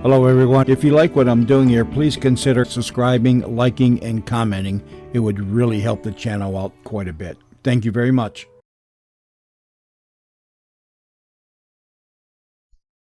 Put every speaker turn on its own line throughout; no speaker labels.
Hello, everyone. If you like what I'm doing here, please consider subscribing, liking, and commenting. It would really help the channel out quite a bit. Thank you very much.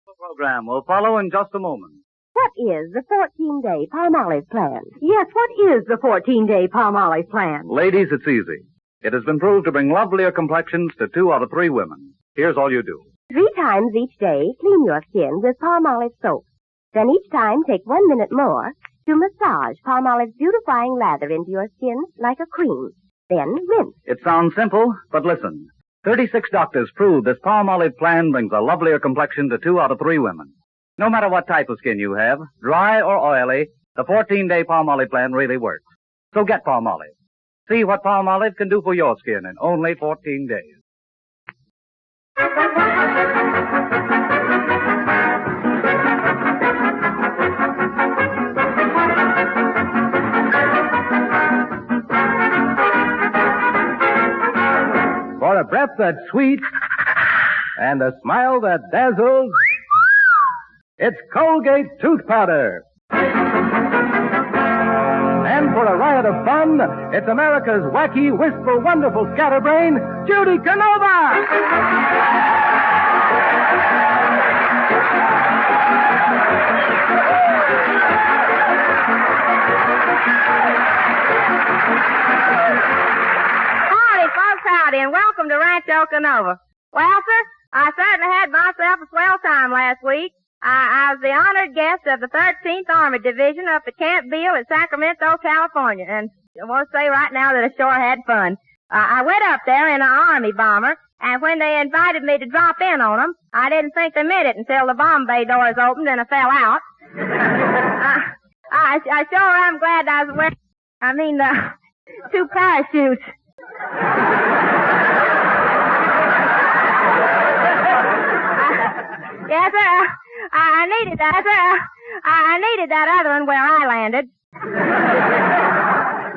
The program will follow in just a moment.
What is the 14-day Palmolive plan?
Yes, what is the 14-day Palmolive plan?
Ladies, it's easy. It has been proved to bring lovelier complexions to 2 out of 3 women. Here's all you do.
3 times each day, clean your skin with Palmolive soap. Then each time, take 1 minute more to massage Palmolive's beautifying lather into your skin like a cream. Then rinse.
It sounds simple, but listen. 36 doctors prove this Palmolive plan brings a lovelier complexion to 2 out of 3 women. No matter what type of skin you have, dry or oily, the 14-day Palmolive plan really works. So get Palmolive. See what Palmolive can do for your skin in only 14 days.
For a breath that's sweet and a smile that dazzles, it's Colgate Tooth Powder. And for a riot of fun, it's America's wacky, wistful, wonderful scatterbrain, Judy Canova!
Howdy, and welcome to Rancho Canova. Well, sir, I certainly had myself a swell time last week. I was the honored guest of the 13th Army Division up at Camp Beale at Sacramento, California, and I want to say right now that I sure had fun. I went up there in an Army bomber, and when they invited me to drop in on them, I didn't think they meant it until the bomb bay doors opened and I fell out. I sure am glad I was wearing, 2 parachutes. Yes, sir. I needed that, sir. I needed that other one where I landed.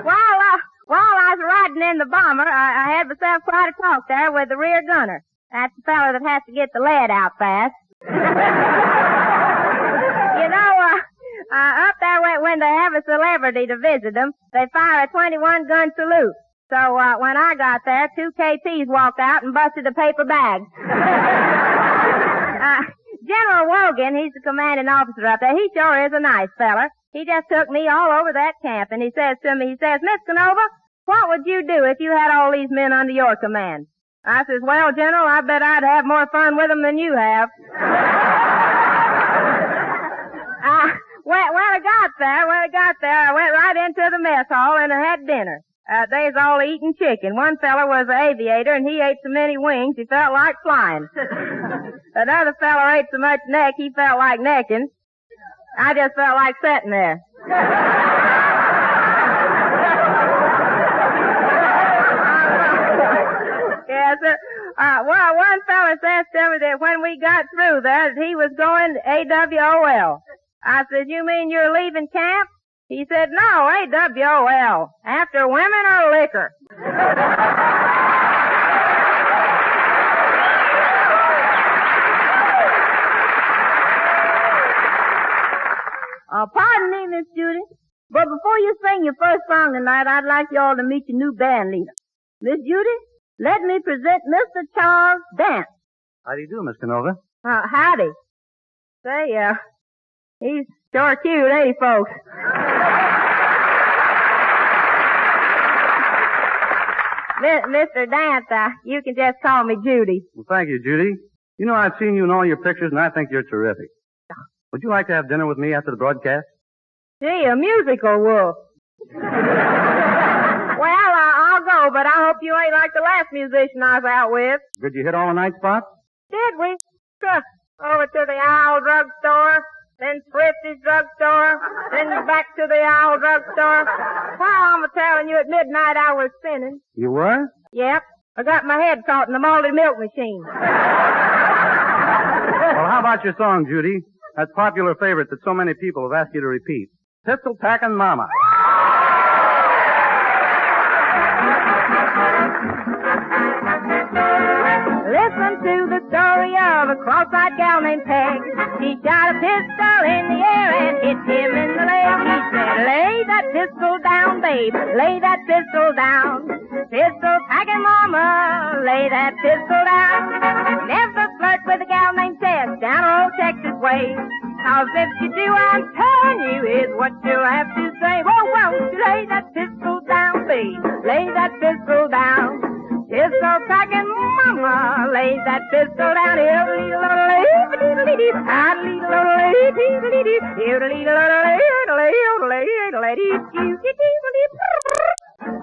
While I was riding in the bomber, I had myself quite a talk there with the rear gunner. That's the fellow that has to get the lead out fast. Up there when they have a celebrity to visit them, they fire a 21-gun salute. So when I got there, 2 KPs walked out and busted a paper bag. General Wogan, he's the commanding officer up there. He sure is a nice feller. He just took me all over that camp, and he says to me, Miss Canova, what would you do if you had all these men under your command? I says, well, General, I bet I'd have more fun with them than you have. When I got there, I went right into the mess hall and I had dinner. They was all eating chicken. One fella was an aviator, and he ate so many wings he felt like flying. Another fella ate so much neck he felt like necking. I just felt like sitting there. Yes, sir. Well, one fella says to me that when we got through there, that he was going AWOL. I said, you mean you're leaving camp? He said, no, AWOL. After women or liquor.
Pardon me, Miss Judy, but before you sing your first song tonight, I'd like you all to meet your new band leader. Miss Judy, let me present Mr. Charles Dance.
How do you do, Miss Canova?
Howdy. Say, he's sure cute, ain't he, folks? Mr. Dance, you can just call me Judy.
Well, thank you, Judy. You know, I've seen you in all your pictures, and I think you're terrific. Would you like to have dinner with me after the broadcast?
Gee, a musical wolf. Well, I'll go, but I hope you ain't like the last musician I was out with.
Did you hit all the night spots?
Did we? Sure. Over to the Owl Drug Store, then Thrifty's Drug Store, then back to the Owl Drug Store. Well, I'm telling you, at midnight I was spinning.
You were?
Yep. I got my head caught in the malted milk machine.
Well, how about your song, Judy? That popular favorite that so many people have asked you to repeat. Pistol Packin' Mama.
Listen to the story of a cross-eyed gal named Peg. He shot a pistol in the air and hit him in the leg. He said, lay that pistol down, babe, lay that pistol down. Pistol packing mama, lay that pistol down. Never flirt with a gal named Tess down old Texas way. 'Cause if you do, I'm telling you, is what you'll have to say. Well, won't you lay that pistol down, babe, lay that pistol down. Pistol packing mama, lay that pistol down.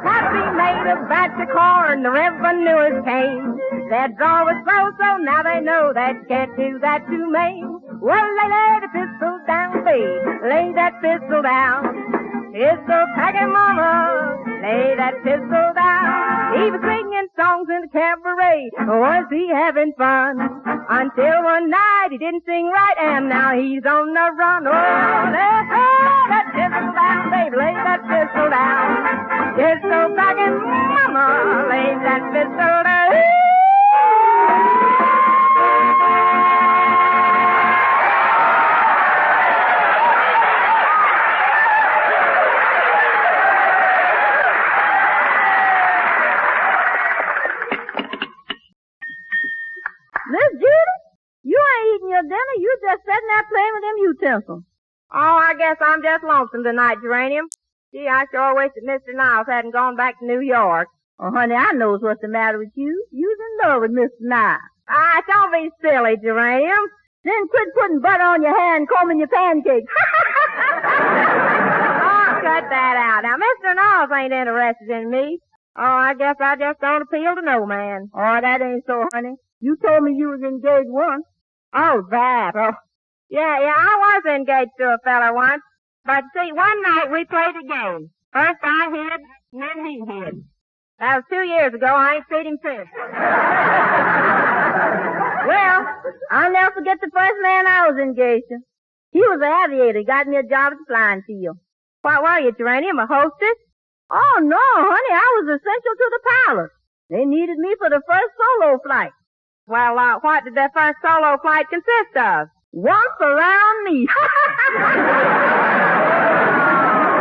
Happy made a batch of corn, the revenuers came. Their draw was so now they know that you can't do that to Maine. Well, lay the pistol down, babe, lay that pistol down. Pistol packing mama, lay that pistol down. He was singing songs in the cabaret, was he having fun? Until one night he didn't sing right, and now he's on the run. Oh, lay that pistol down, babe, lay that pistol down. Pistol packing mama, lay that pistol down.
Miss Judy, you ain't eating your dinner. You just sitting there playing with them utensils.
Oh, I guess I'm just lonesome tonight, Geranium. Gee, I sure wish that Mr. Niles hadn't gone back to New York.
Oh, honey, I knows what's the matter with you. You's in love with Mr. Nye.
Ah, don't be silly, Geranium.
Then quit putting butter on your hair and combing your pancakes.
Oh, cut that out. Now, Mr. Niles ain't interested in me. Oh, I guess I just don't appeal to no man.
Oh, that ain't so, honey. You told me you was engaged once.
Oh, that. Oh. Yeah, I was engaged to a fella once. But see, one night we played a game. First I hid, and then he hid. That was 2 years ago. I ain't seen him since.
Well, I'll never forget the first man I was engaged to. He was an aviator. He got me a job at the flying field.
What were you, Geranium, a hostess?
Oh, no, honey. I was essential to the pilot. They needed me for the first solo flight.
Well, what did that first solo flight consist of?
Once around me.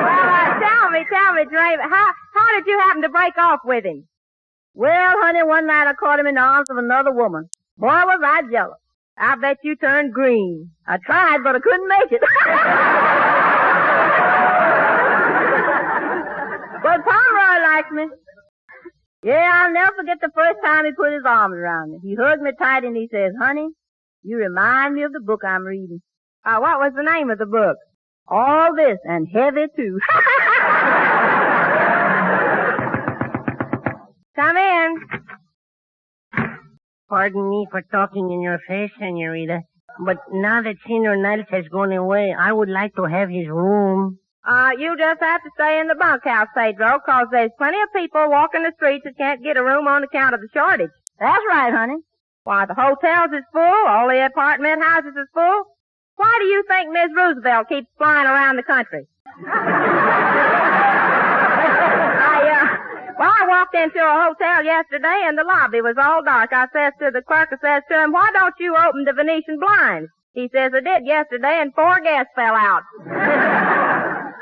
Well, tell me, Geranium, how did you happen to break off with him?
Well, honey, one night I caught him in the arms of another woman. Boy, was I jealous.
I bet you turned green.
I tried, but I couldn't make it. But Pomeroy likes me. Yeah, I'll never forget the first time he put his arms around me. He hugged me tight and he says, honey, you remind me of the book I'm reading.
What was the name of the book?
All This and Heavy Too.
Come in.
Pardon me for talking in your face, senorita, but now that Senor Niles has gone away, I would like to have his room.
You just have to stay in the bunkhouse, Pedro, 'cause there's plenty of people walking the streets that can't get a room on account of the shortage.
That's right, honey.
Why, the hotels is full, all the apartment houses is full. Why do you think Miss Roosevelt keeps flying around the country? I walked into a hotel yesterday and the lobby was all dark. I says to the clerk, I says to him, why don't you open the Venetian blinds? He says, I did yesterday and 4 guests fell out.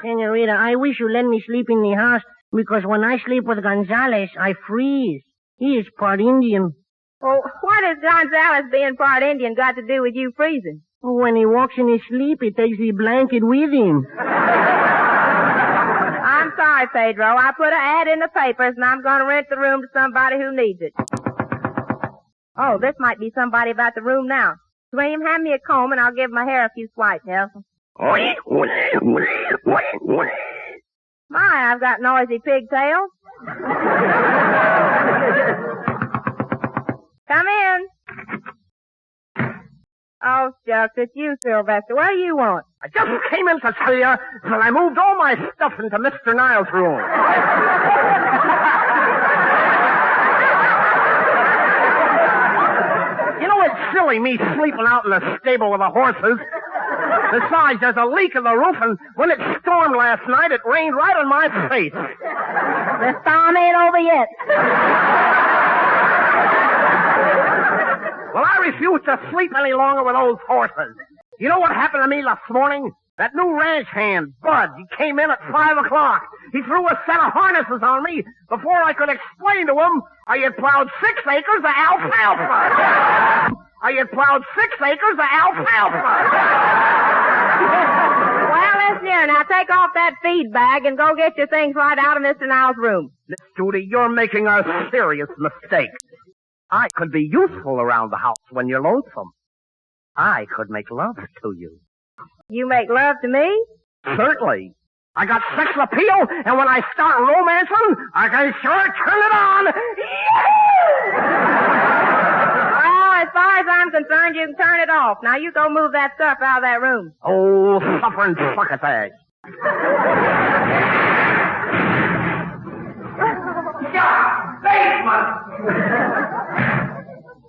Senorita, I wish you let me sleep in the house, because when I sleep with Gonzales, I freeze. He is part Indian.
Well, what has Gonzales being part Indian got to do with you freezing?
When he walks in his sleep, he takes the blanket with him.
I'm sorry, Pedro. I put an ad in the papers, and I'm going to rent the room to somebody who needs it. Oh, this might be somebody about the room now. William, hand me a comb, and I'll give my hair a few swipes, Nelson. My, I've got noisy pigtails. Come in. Oh, shucks, it's you, Sylvester. What do you want?
I just came in to tell you that I moved all my stuff into Mr. Niles' room. You know, it's silly me sleeping out in the stable with the horses. Besides, there's a leak in the roof, and when it stormed last night, it rained right on my face.
The storm ain't over yet.
Well, I refuse to sleep any longer with those horses.
You know what happened to me last morning? That new ranch hand, Bud, he came in at 5 o'clock. He threw a set of harnesses on me. Before I could explain to him, I had plowed 6 acres of alfalfa.
Well, listen here. Now take off that feed bag and go get your things right out of Mr. Niles' room.
Miss Judy, you're making a serious mistake. I could be useful around the house when you're lonesome. I could make love to you.
You make love to me?
Certainly. I got sex appeal, and when I start romancing, I can sure turn it on.
Well, as far as I'm concerned, you can turn it off. Now you go move that stuff out of that room.
Oh, suffering succotash.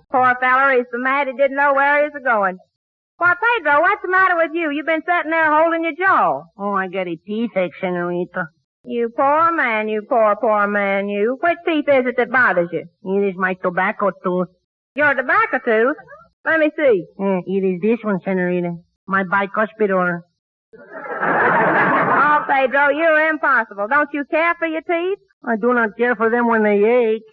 Poor feller, he's so mad he didn't know where he was going. Why, Pedro, what's the matter with you? You've been sitting there holding your jaw.
Oh, I got a toothache, senorita.
You poor man, you poor man, you. Which teeth is it that bothers you?
It is my tobacco tooth.
Your tobacco tooth? Let me see.
It is this one, senorita. My bicuspidor.
Oh, Pedro, you're impossible. Don't you care for your teeth?
I do not care for them when they ache.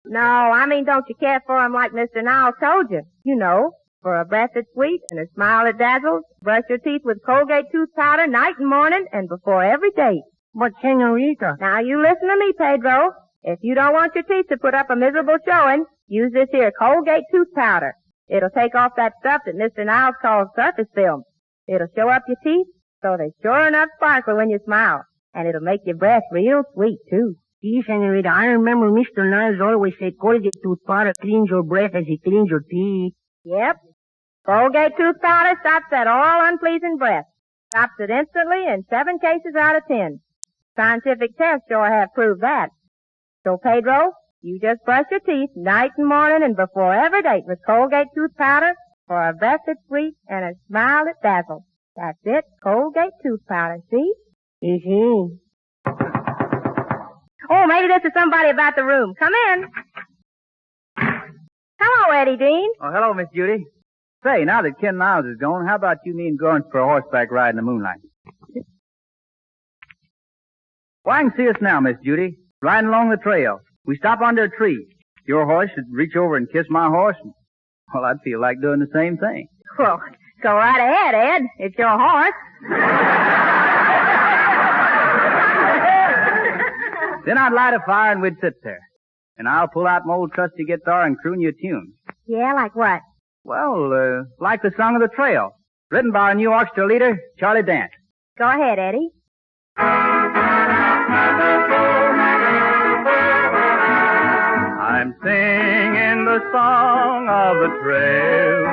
No, I mean, don't you care for them like Mr. Niles told you? You know. For a breath that's sweet and a smile that dazzles, brush your teeth with Colgate tooth powder night and morning and before every date.
But, senorita...
Now, you listen to me, Pedro. If you don't want your teeth to put up a miserable showing, use this here Colgate tooth powder. It'll take off that stuff that Mr. Niles calls surface film. It'll show up your teeth so they sure enough sparkle when you smile. And it'll make your breath real sweet, too.
See, senorita, I remember Mr. Niles always said Colgate tooth powder cleans your breath as it cleans your teeth.
Yep. Colgate tooth powder stops that all unpleasing breath. Stops it instantly in 7 cases out of 10. Scientific tests sure have proved that. So, Pedro, you just brush your teeth night and morning and before every date with Colgate tooth powder for a breath that's sweet and a smile that dazzles. That's it, Colgate tooth powder, see?
Mm-hmm.
Oh, maybe this is somebody about the room. Come in. Hello, Eddie Dean.
Oh, hello, Miss Judy. Say, now that Ken Niles is gone, how about you, me, and going for a horseback ride in the moonlight? Well, I can see us now, Miss Judy, riding along the trail. We stop under a tree. Your horse should reach over and kiss my horse. Well, I'd feel like doing the same thing.
Well, go right ahead, Ed. It's your horse.
Then I'd light a fire and we'd sit there. And I'll pull out my old trusty guitar and croon you a tune.
Yeah, like what?
Well, like the Song of the Trail, written by our new orchestra leader, Charlie Dant.
Go ahead, Eddie.
I'm singing the song of the trail,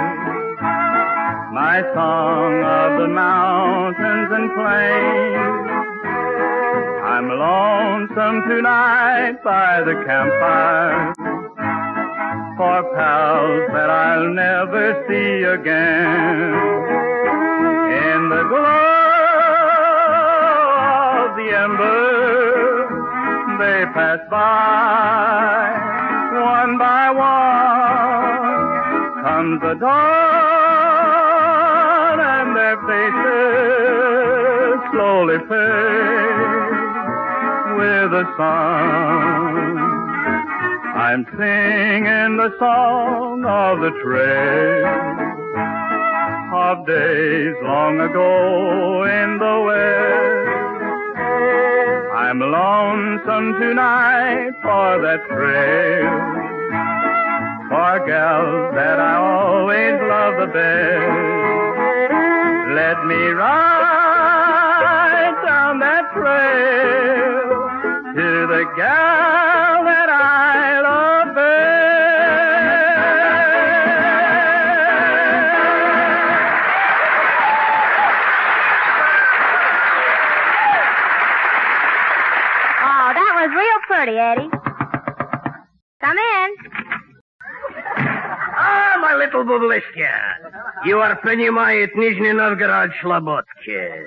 my song of the mountains and plains. I'm lonesome tonight by the campfire for pals that I'll never see again. In the glow of the embers, they pass by, one by one. Comes the dawn and their faces slowly fade with the sun. I'm singing the song of the trail, of days long ago in the West. I'm lonesome tonight for that trail, for gals that I always love the best. Let me ride down that trail to the gal that I love best.
Oh, that was real pretty, Eddie. Come in.
Ah, my little Bublishka. You are понимает Nizhny Novgorod Slobodki.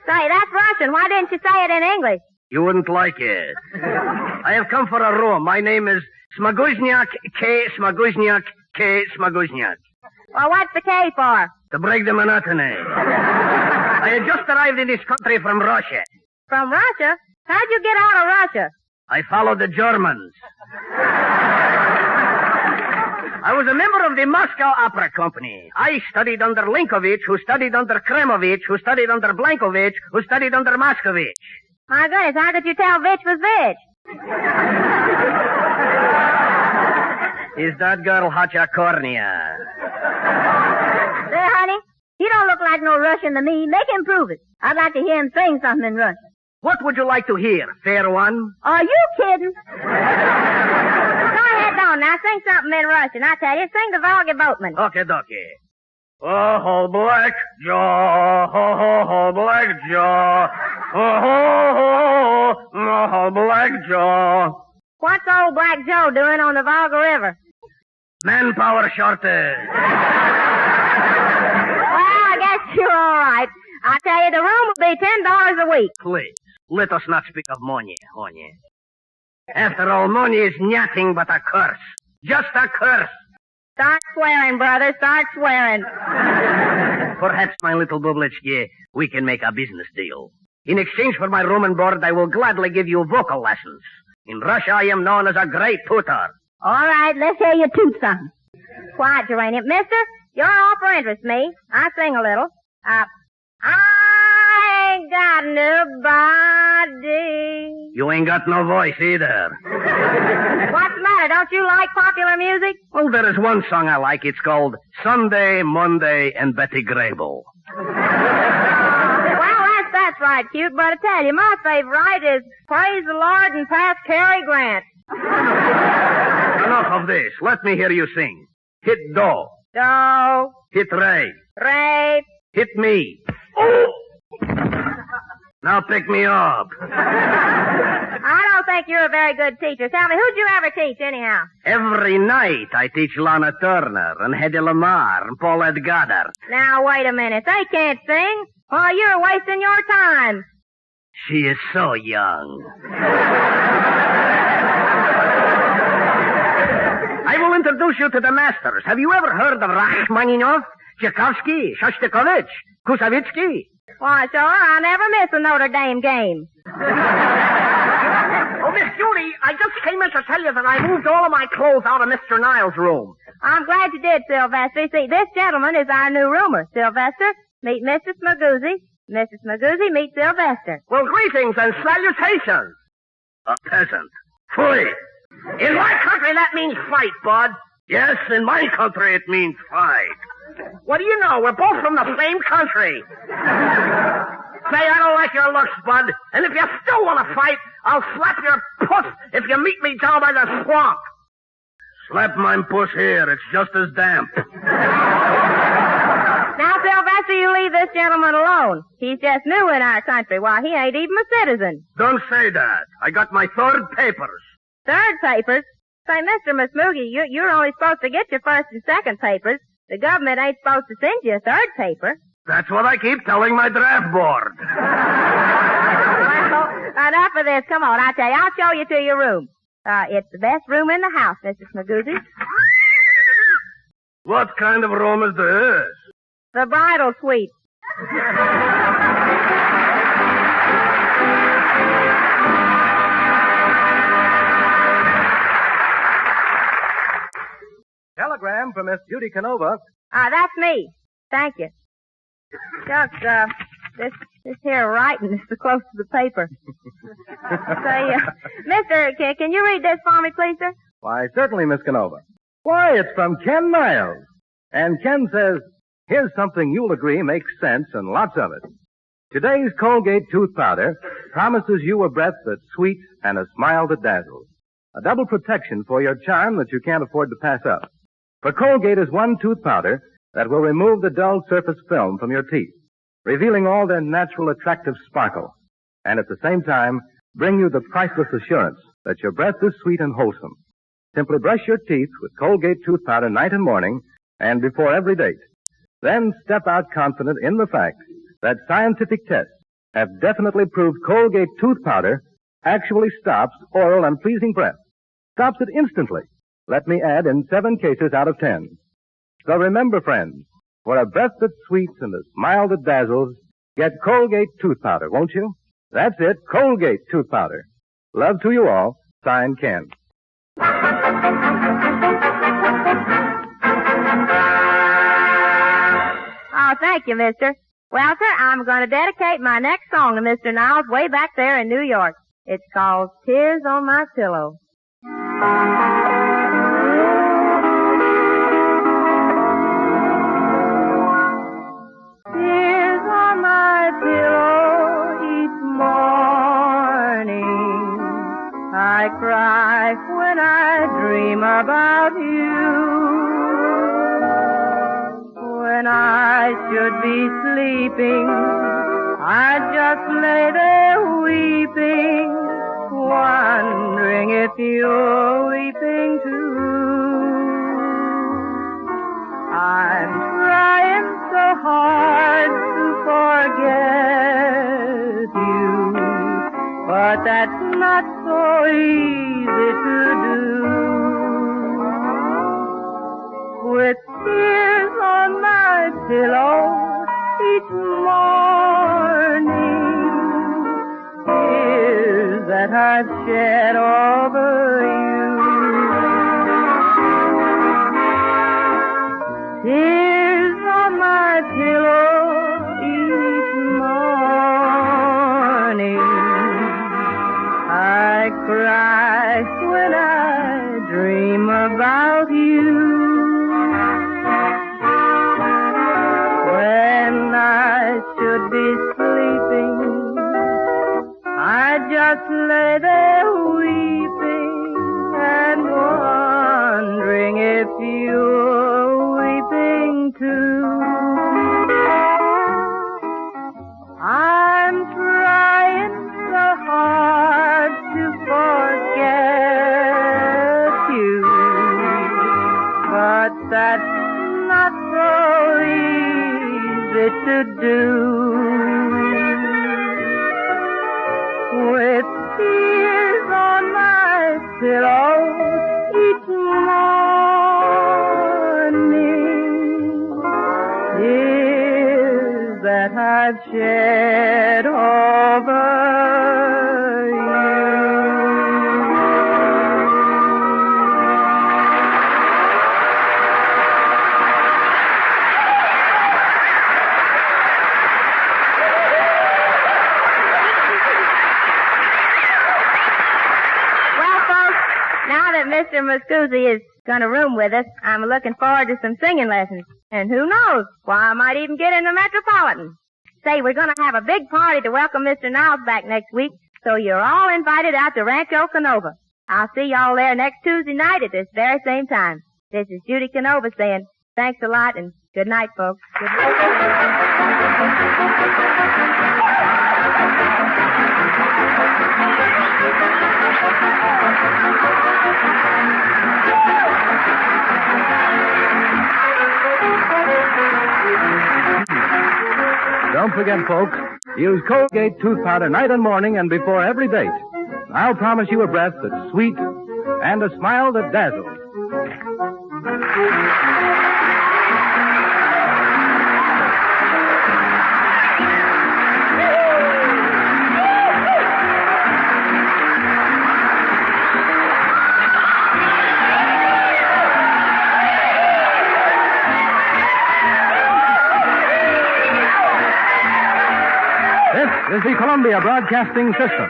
Say, that's Russian. Why didn't you say it in English?
You wouldn't like it. I have come for a room. My name is Smaguzniak K. Smaguzniak K. Smaguzniak.
Well, what's the K for?
to break the monotony. I had just arrived in this country from Russia.
From Russia? How'd you get out of Russia?
I followed the Germans. I was a member of the Moscow Opera Company. I studied under Linkovich, who studied under Kremovich, who studied under Blankovich, who studied under Moscovich.
My goodness, how could you tell which was which?
Is that girl Hachakornia?
Say, honey, he don't look like no Russian to me. Make him prove it. I'd like to hear him sing something in Russian.
What would you like to hear, fair one?
Are you kidding?
Go ahead, don't. Now sing something in Russian. I tell you, sing the Volga Boatman.
Okay, dokie. Oh, Black Joe, oh, Black Joe, oh, Black Joe.
What's old Black Joe doing on the Volga River?
Manpower shortage.
Well, I guess you're all right. I tell you, the room will be $10 a week.
Please, let us not speak of money, honey. After all, money is nothing but a curse. Just a curse.
Start swearing, brother. Start swearing.
Perhaps, my little Bublitsky, we can make a business deal. In exchange for my room and board, I will gladly give you vocal lessons. In Russia, I am known as a great tutor.
All right, let's hear you toot something.
Quiet, Geranium. Mister, your offer interests me. I sing a little. I ain't got nobody.
You ain't got no voice either.
What's the matter? Don't you like popular music?
Well, there is one song I like. It's called Sunday, Monday, and Betty Grable.
Well, that's right, cute, but I tell you, my favorite is Praise the Lord and Pass Cary Grant.
Enough of this. Let me hear you sing. Hit do.
Do.
Hit re.
Re.
Hit me. Oh! Now pick me up.
I don't think you're a very good teacher. Tell me, who'd you ever teach, anyhow?
Every night I teach Lana Turner and Hedy Lamarr and Paulette Goddard.
Now, wait a minute. They can't sing. Oh, you're wasting your time.
She is so young. I will introduce you to the masters. Have you ever heard of Rachmaninoff, Tchaikovsky, Shostakovich, Kusavitsky?
Why, sure, I never miss a Notre Dame game.
Oh, Miss Judy, I just came in to tell you that I moved all of my clothes out of Mr. Niles' room.
I'm glad you did, Sylvester. See, this gentleman is our new roomer. Sylvester, meet Mrs. Magoozy. Mrs. Magoozy, meet Sylvester.
Well, greetings and salutations. A peasant. Fui. In my country, that means fight, bud. Yes, in my country, it means fight. What do you know? We're both from the same country. Say, I don't like your looks, bud. And if you still want to fight, I'll slap your puss if you meet me down by the swamp. Slap my puss here. It's just as damp.
Now, Sylvester, you leave this gentleman alone. He's just new in our country. Why, he ain't even a citizen.
Don't say that. I got my third papers.
Third papers? Say, Mr. Musmoogie, you're only supposed to get your first and second papers. The government ain't supposed to send you a third paper.
That's what I keep telling my draft board.
Well, enough of this. Come on, I tell you, I'll show you to your room. It's the best room in the house, Mrs. Magoozy.
What kind of room is this?
The bridal suite.
Telegram from Miss Judy Canova.
That's me. Thank you. Shucks, this here writing is so close to the paper. Say, mister, can you read this for me, please, sir?
Why, certainly, Miss Canova. Why, it's from Ken Miles. And Ken says, here's something you'll agree makes sense and lots of it. Today's Colgate tooth powder promises you a breath that's sweet and a smile that dazzles. A double protection for your charm that you can't afford to pass up. For Colgate is one tooth powder that will remove the dull surface film from your teeth, revealing all their natural attractive sparkle, and at the same time bring you the priceless assurance that your breath is sweet and wholesome. Simply brush your teeth with Colgate tooth powder night and morning and before every date. Then step out confident in the fact that scientific tests have definitely proved Colgate tooth powder actually stops oral unpleasing breath. Stops it instantly. Let me add, in 7 cases out of 10. So remember, friends, For a breath that sweets and a smile that dazzles, get Colgate tooth powder, won't you? That's it, Colgate tooth powder. Love to you all. Signed, Ken.
Oh, thank you, mister. Well, sir, I'm going to dedicate my next song to Mr. Niles way back there in New York. It's called Tears on My Pillow. Tears on my pillow each morning. I cry when I dream about you. When I should be sleeping, I just lay there weeping, wondering if you're weeping too. I'm trying so hard to forget you, but that's not so easy to do. With tears on my pillow each morning, tears that I've shed over you. Tears on my pillow each morning, I cry when I dream about you. Should be sleeping, I just lay there weeping and wondering if you're weeping too. I'm trying so hard to forget you, but that's not so easy to do. With tears on my pillow each morning, tears that I've shed over you. Mr. Muscuzzi is going to room with us, I'm looking forward to some singing lessons. And who knows, why I might even get in the Metropolitan. Say, we're going to have a big party to welcome Mr. Niles back next week, so you're all invited out to Rancho Canova. I'll see y'all there next Tuesday night at this very same time. This is Judy Canova saying thanks a lot and good night, folks. Good night.
Don't forget, folks, use Colgate tooth powder night and morning and before every date. I'll promise you a breath that's sweet and a smile that dazzles. This is the Columbia Broadcasting System.